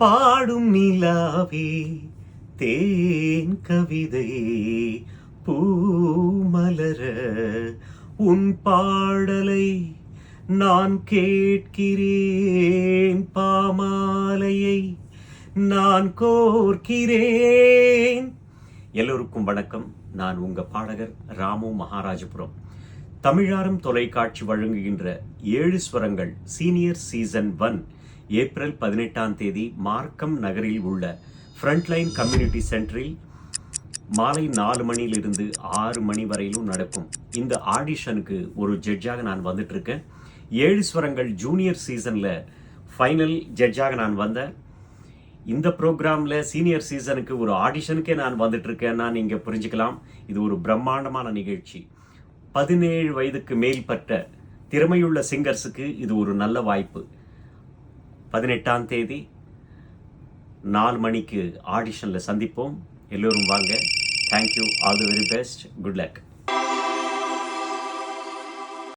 பாடும் நிலாவே தேன் கவிதை பூமலர உன் பாடலை நான் கேட்கிறேன், பாமாலையை நான் கோர்க்கிறேன். எல்லோருக்கும் வணக்கம். நான் உங்க பாடகர் ராமு மகாராஜபுரம். தமிழாரம் தொலைக்காட்சி வழங்குகின்ற 7 ஸ்வரங்கள் சீனியர் சீசன் 1 ஏப்ரல் 18ஆம் தேதி மார்க்கம் நகரில் உள்ள ஃப்ரண்ட்லைன் கம்யூனிட்டி சென்டரில் மாலை 4 மணியிலிருந்து 6 மணி வரையிலும் நடக்கும். இந்த ஆடிஷனுக்கு ஒரு ஜட்ஜாக நான் வந்துட்டு இருக்கேன். 7 ஸ்வரங்கள் ஜூனியர் சீசன்ல ஃபைனல் ஜட்ஜாக நான் வந்தேன். இந்த ப்ரோக்ராம்ல சீனியர் சீசனுக்கு ஒரு ஆடிஷனுக்கே நான் வந்துட்டு இருக்கேன்னா நீங்க புரிஞ்சுக்கலாம். இது ஒரு பிரம்மாண்டமான நிகழ்ச்சி. 17 வயதுக்கு மேற்பட்ட திறமையுள்ள சிங்கர்ஸுக்கு இது ஒரு நல்ல வாய்ப்பு. 18ஆம் தேதி 4 மணிக்கு ஆடிஷனில் சந்திப்போம். எல்லோரும் வாங்க. Thank you. All the very best. Good luck.